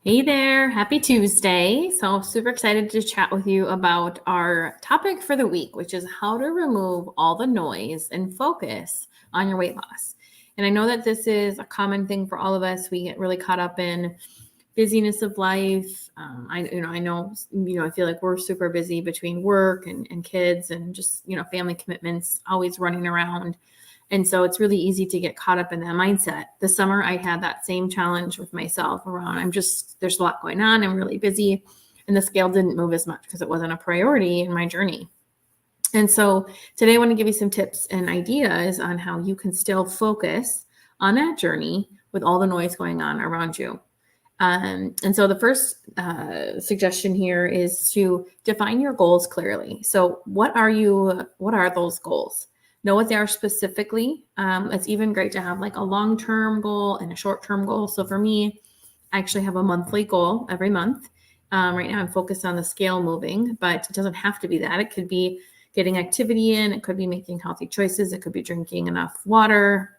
Hey there, happy Tuesday. So super excited to chat with you about our topic for the week, which is how to remove all the noise and focus on your weight loss. And I know that this is a common thing for all of us. We get really caught up in busyness of life. I feel like we're super busy between work and kids and just, family commitments, always running around. And so it's really easy to get caught up in that mindset. This summer, I had that same challenge with myself around, there's a lot going on. I'm really busy. And the scale didn't move as much because it wasn't a priority in my journey. And so today I want to give you some tips and ideas on how you can still focus on that journey with all the noise going on around you. And so the first suggestion here is to define your goals clearly. So what are those goals? Know what they are specifically. It's even great to have like a long-term goal and a short-term goal. So for me, I actually have a monthly goal every month. Right now I'm focused on the scale moving, but it doesn't have to be that. It could be getting activity in. It could be making healthy choices. It could be drinking enough water,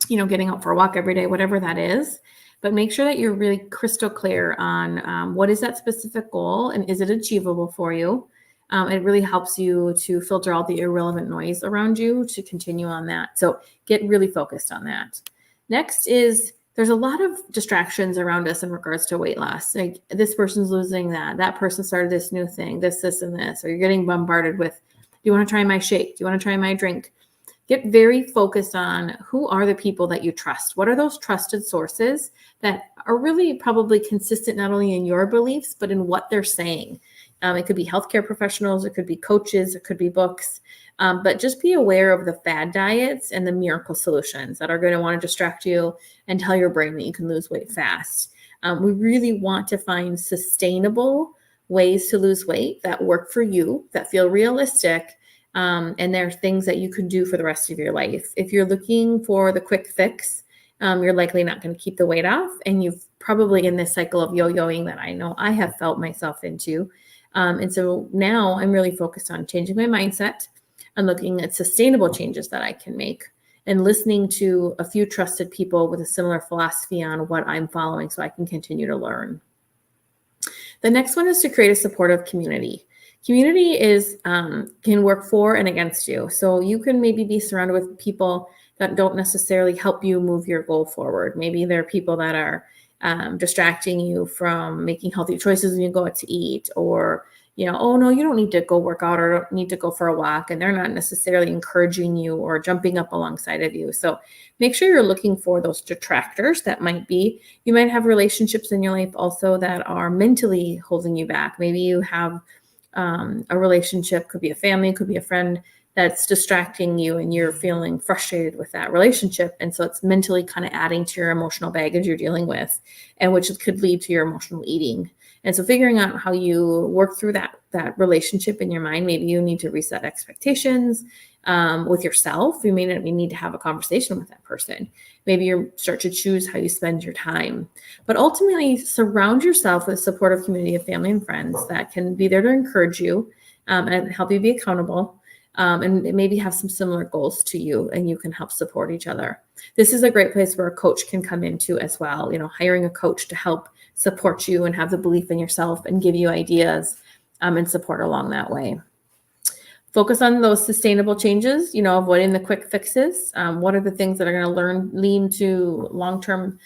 getting out for a walk every day, whatever that is. But make sure that you're really crystal clear on what is that specific goal and is it achievable for you? It really helps you to filter all the irrelevant noise around you to continue on that. So get really focused on that. Next is there's a lot of distractions around us in regards to weight loss. Like this person's losing that person started this new thing, this, and this, or you're getting bombarded with, do you want to try my shake? Do you want to try my drink? Get very focused on who are the people that you trust. What are those trusted sources that are really probably consistent, not only in your beliefs, but in what they're saying. It could be healthcare professionals, it could be coaches, it could be books, but just be aware of the fad diets and the miracle solutions that are going to want to distract you and tell your brain that you can lose weight fast. We really want to find sustainable ways to lose weight that work for you, that feel realistic, and there are things that you can do for the rest of your life. If you're looking for the quick fix, you're likely not going to keep the weight off, and you've probably in this cycle of yo-yoing that I know I have felt myself into. And so now I'm really focused on changing my mindset and looking at sustainable changes that I can make and listening to a few trusted people with a similar philosophy on what I'm following so I can continue to learn. The next one is to create a supportive community. Community can work for and against you. So you can maybe be surrounded with people that don't necessarily help you move your goal forward. Maybe there are people that are distracting you from making healthy choices when you go out to eat, or, oh no, you don't need to go work out or don't need to go for a walk. And they're not necessarily encouraging you or jumping up alongside of you. So make sure you're looking for those detractors that you might have relationships in your life also that are mentally holding you back. Maybe you have a relationship, could be a family, could be a friend that's distracting you and you're feeling frustrated with that relationship. And so it's mentally kind of adding to your emotional baggage you're dealing with, and which could lead to your emotional eating. And so figuring out how you work through that relationship in your mind, maybe you need to reset expectations with yourself. You may need to have a conversation with that person. Maybe you start to choose how you spend your time. But ultimately, surround yourself with a supportive community of family and friends that can be there to encourage you and help you be accountable. And maybe have some similar goals to you, and you can help support each other. This is a great place where a coach can come into as well, hiring a coach to help support you and have the belief in yourself and give you ideas and support along that way. Focus on those sustainable changes, avoiding the quick fixes. What are the things that are going to lead to long-term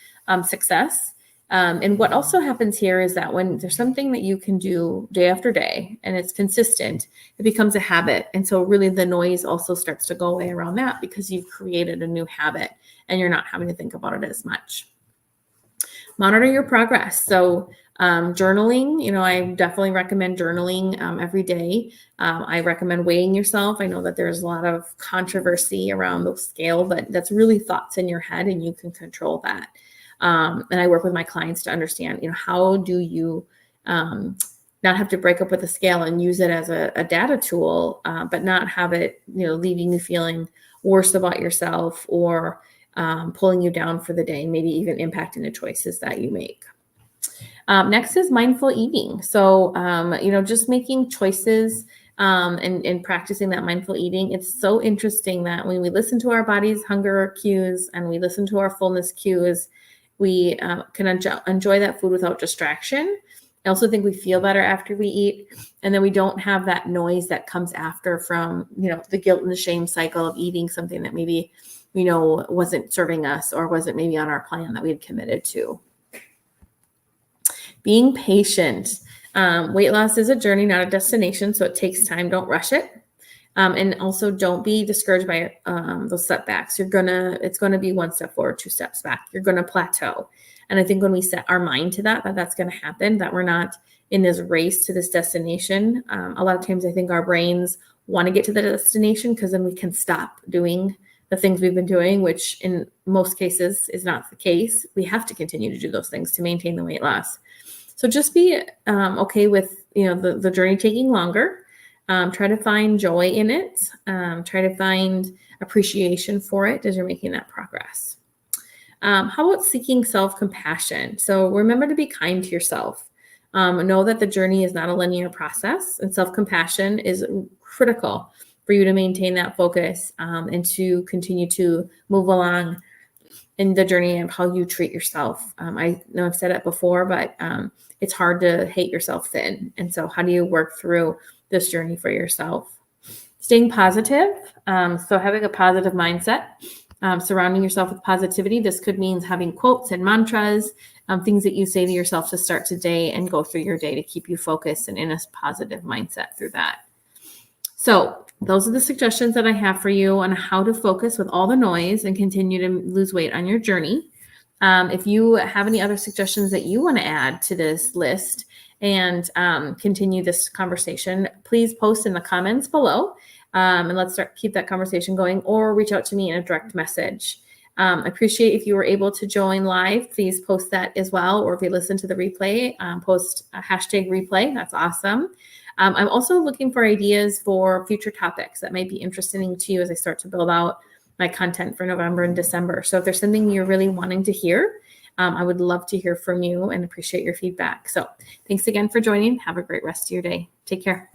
success? And what also happens here is that when there's something that you can do day after day and it's consistent, it becomes a habit. And so really the noise also starts to go away around that because you've created a new habit and you're not having to think about it as much. Monitor your progress. So journaling, I definitely recommend journaling every day. I recommend weighing yourself. I know that there's a lot of controversy around the scale, but that's really thoughts in your head and you can control that. And I work with my clients to understand, how do you not have to break up with the scale and use it as a data tool, but not have it, leaving you feeling worse about yourself or pulling you down for the day, maybe even impacting the choices that you make. Next is mindful eating. So, just making choices and practicing that mindful eating. It's so interesting that when we listen to our body's hunger cues and we listen to our fullness cues, We can enjoy that food without distraction. I also think we feel better after we eat, and then we don't have that noise that comes after from, the guilt and the shame cycle of eating something that maybe, wasn't serving us or wasn't maybe on our plan that we had committed to. Being patient. Weight loss is a journey, not a destination, so it takes time. Don't rush it. And also don't be discouraged by those setbacks. It's gonna be one step forward, two steps back. You're gonna plateau. And I think when we set our mind to that that's gonna happen, that we're not in this race to this destination. A lot of times I think our brains want to get to the destination because then we can stop doing the things we've been doing, which in most cases is not the case. We have to continue to do those things to maintain the weight loss. So just be okay with, the journey taking longer. Try to find joy in it. Try to find appreciation for it as you're making that progress. How about seeking self-compassion? So remember to be kind to yourself. Know that the journey is not a linear process, and self-compassion is critical for you to maintain that focus and to continue to move along in the journey of how you treat yourself. I know I've said it before, but it's hard to hate yourself thin. And so how do you work through this journey for yourself? Staying positive. So having a positive mindset, surrounding yourself with positivity. This could mean having quotes and mantras, things that you say to yourself to start today and go through your day to keep you focused and in a positive mindset through that. So those are the suggestions that I have for you on how to focus with all the noise and continue to lose weight on your journey. If you have any other suggestions that you want to add to this list and continue this conversation, please post in the comments below and let's keep that conversation going, or reach out to me in a direct message. I appreciate if you were able to join live, please post that as well. Or if you listen to the replay, post a hashtag replay. That's awesome. I'm also looking for ideas for future topics that might be interesting to you as I start to build out my content for November and December. So if there's something you're really wanting to hear, I would love to hear from you and appreciate your feedback. So thanks again for joining. Have a great rest of your day. Take care.